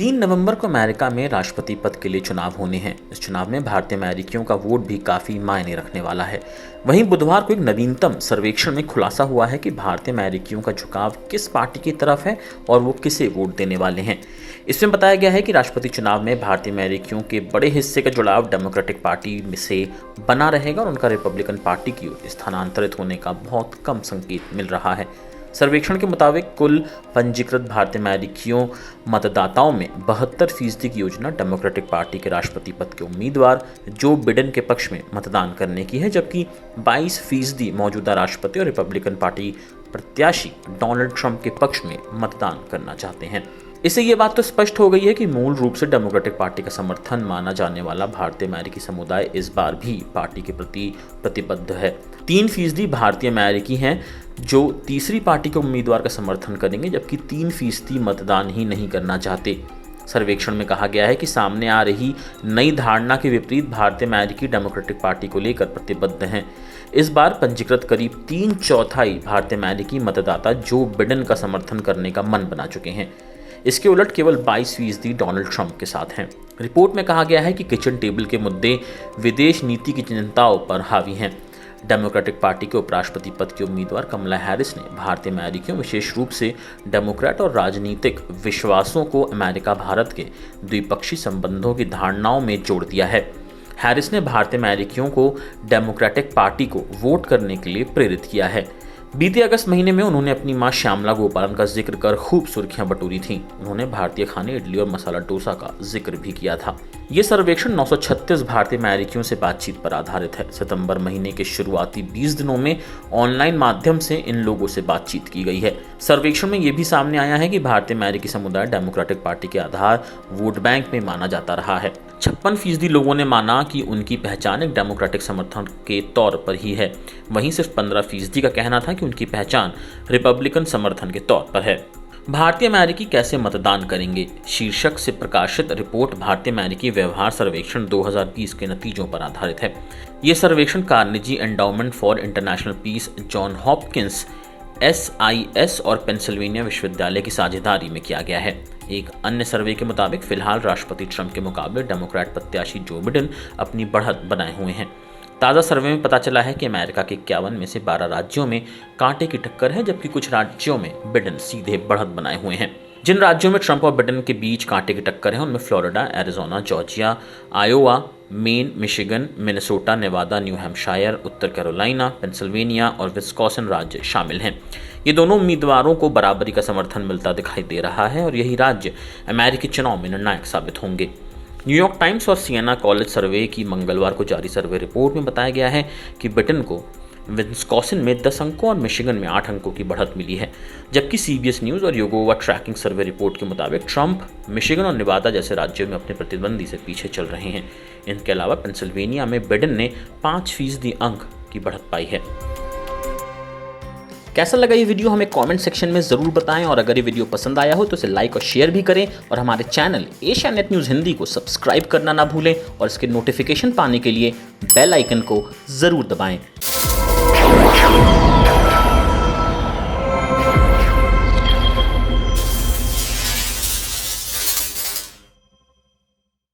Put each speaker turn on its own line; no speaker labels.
3 नवंबर को अमेरिका में राष्ट्रपति पद के लिए चुनाव होने हैं। इस चुनाव में भारतीय अमेरिकियों का वोट भी काफ़ी मायने रखने वाला है। वहीं बुधवार को एक नवीनतम सर्वेक्षण में खुलासा हुआ है कि भारतीय अमेरिकियों का झुकाव किस पार्टी की तरफ है और वो किसे वोट देने वाले हैं। इसमें बताया गया है कि राष्ट्रपति चुनाव में भारतीय अमेरिकियों के बड़े हिस्से का जुड़ाव डेमोक्रेटिक पार्टी से बना रहेगा और उनका रिपब्लिकन पार्टी की ओर स्थानांतरित होने का बहुत कम संकेत मिल रहा है। सर्वेक्षण के मुताबिक कुल पंजीकृत भारतीय अमेरिकियों मतदाताओं में 72% की योजना डेमोक्रेटिक पार्टी के राष्ट्रपति पद के उम्मीदवार जो बिडेन के पक्ष में मतदान करने की है, जबकि 22% मौजूदा राष्ट्रपति और रिपब्लिकन पार्टी प्रत्याशी डोनाल्ड ट्रंप के पक्ष में मतदान करना चाहते हैं। इससे ये बात तो स्पष्ट हो गई है कि मूल रूप से डेमोक्रेटिक पार्टी का समर्थन माना जाने वाला भारतीय अमेरिकी समुदाय इस बार भी पार्टी के प्रति प्रतिबद्ध है। 3% भारतीय अमेरिकी हैं जो तीसरी पार्टी के उम्मीदवार का समर्थन करेंगे, जबकि 3% मतदान ही नहीं करना चाहते। सर्वेक्षण में कहा गया है कि सामने आ रही नई धारणा के विपरीत भारतीय अमेरिकी डेमोक्रेटिक पार्टी को लेकर प्रतिबद्ध हैं। इस बार पंजीकृत करीब 3/4 भारतीय अमेरिकी मतदाता जो बिडेन का समर्थन करने का मन बना चुके हैं। इसके उलट केवल 22% डोनाल्ड ट्रंप के साथ हैं। रिपोर्ट में कहा गया है कि किचन टेबल के मुद्दे विदेश नीति की चिंताओं पर हावी हैं। डेमोक्रेटिक पार्टी के उपराष्ट्रपति पद के उम्मीदवार कमला हैरिस ने भारतीय अमेरिकियों, विशेष रूप से डेमोक्रेट और राजनीतिक विश्वासों को अमेरिका भारत के द्विपक्षीय संबंधों की धारणाओं में जोड़ दिया है। हैरिस ने भारतीय अमेरिकियों को डेमोक्रेटिक पार्टी को वोट करने के लिए प्रेरित किया है। बीते अगस्त महीने में उन्होंने अपनी मां श्यामला गोपालन का जिक्र कर खूब सुर्खियां बटोरी थीं। उन्होंने भारतीय खाने इडली और मसाला डोसा का जिक्र भी किया था। ये सर्वेक्षण 936 भारतीय अमेरिकियों से बातचीत पर आधारित है। सितंबर महीने के शुरुआती 20 दिनों में ऑनलाइन माध्यम से इन लोगों से बातचीत की गई है। सर्वेक्षण में यह भी सामने आया है कि भारतीय अमेरिकी समुदाय डेमोक्रेटिक पार्टी के आधार वोट बैंक में माना जाता रहा है। 56% लोगों ने माना कि उनकी पहचान एक डेमोक्रेटिक समर्थन के तौर पर ही है। वहीं सिर्फ 15% का कहना था कि उनकी पहचान रिपब्लिकन समर्थन के तौर पर है। भारतीय अमेरिकी कैसे मतदान करेंगे शीर्षक से प्रकाशित रिपोर्ट भारतीय अमेरिकी व्यवहार सर्वेक्षण 2020 के नतीजों पर आधारित है। ये सर्वेक्षण Carnegie Endowment for International Peace, John Hopkins, SIS और पेंसिल्वेनिया विश्वविद्यालय की साझेदारी में किया गया है। एक अन्य सर्वे के मुताबिक फिलहाल राष्ट्रपति ट्रंप के मुकाबले डेमोक्रेट प्रत्याशी जो बिडेन अपनी बढ़त बनाए हुए हैं। ताज़ा सर्वे में पता चला है कि अमेरिका के 51 में से 12 राज्यों में कांटे की टक्कर है, जबकि कुछ राज्यों में बिडेन सीधे बढ़त बनाए हुए हैं। जिन राज्यों में ट्रंप और बिडेन के बीच कांटे की टक्कर है उनमें Florida, Arizona, Georgia, Iowa, Maine, Michigan, Minnesota, Nevada, New Hampshire, उत्तर कैरोलिना, पेंसिल्वेनिया और विस्कॉन्सिन राज्य शामिल हैं। ये दोनों उम्मीदवारों को बराबरी का समर्थन मिलता दिखाई दे रहा है और यही राज्य अमेरिकी चुनाव में निर्णायक साबित होंगे। न्यूयॉर्क टाइम्स और सिएना कॉलेज सर्वे की मंगलवार को जारी सर्वे रिपोर्ट में बताया गया है कि बिडेन को विस्कॉन्सिन में 10 अंकों और मिशिगन में 8 अंकों की बढ़त मिली है, जबकि CBS न्यूज़ और योगोवा ट्रैकिंग सर्वे रिपोर्ट के मुताबिक ट्रंप मिशिगन और नेवादा जैसे राज्यों में अपने प्रतिद्वंदी से पीछे चल रहे हैं। इनके अलावा पेंसिल्वेनिया में बिडेन ने 5% अंक की बढ़त पाई है। कैसा लगा ये वीडियो हमें कमेंट सेक्शन में ज़रूर बताएं और अगर ये वीडियो पसंद आया हो तो इसे लाइक और शेयर भी करें और हमारे channel Asia net news Hindi को सब्सक्राइब करना ना भूलें और इसके नोटिफिकेशन पाने के लिए बेल आइकन को ज़रूर दबाएं।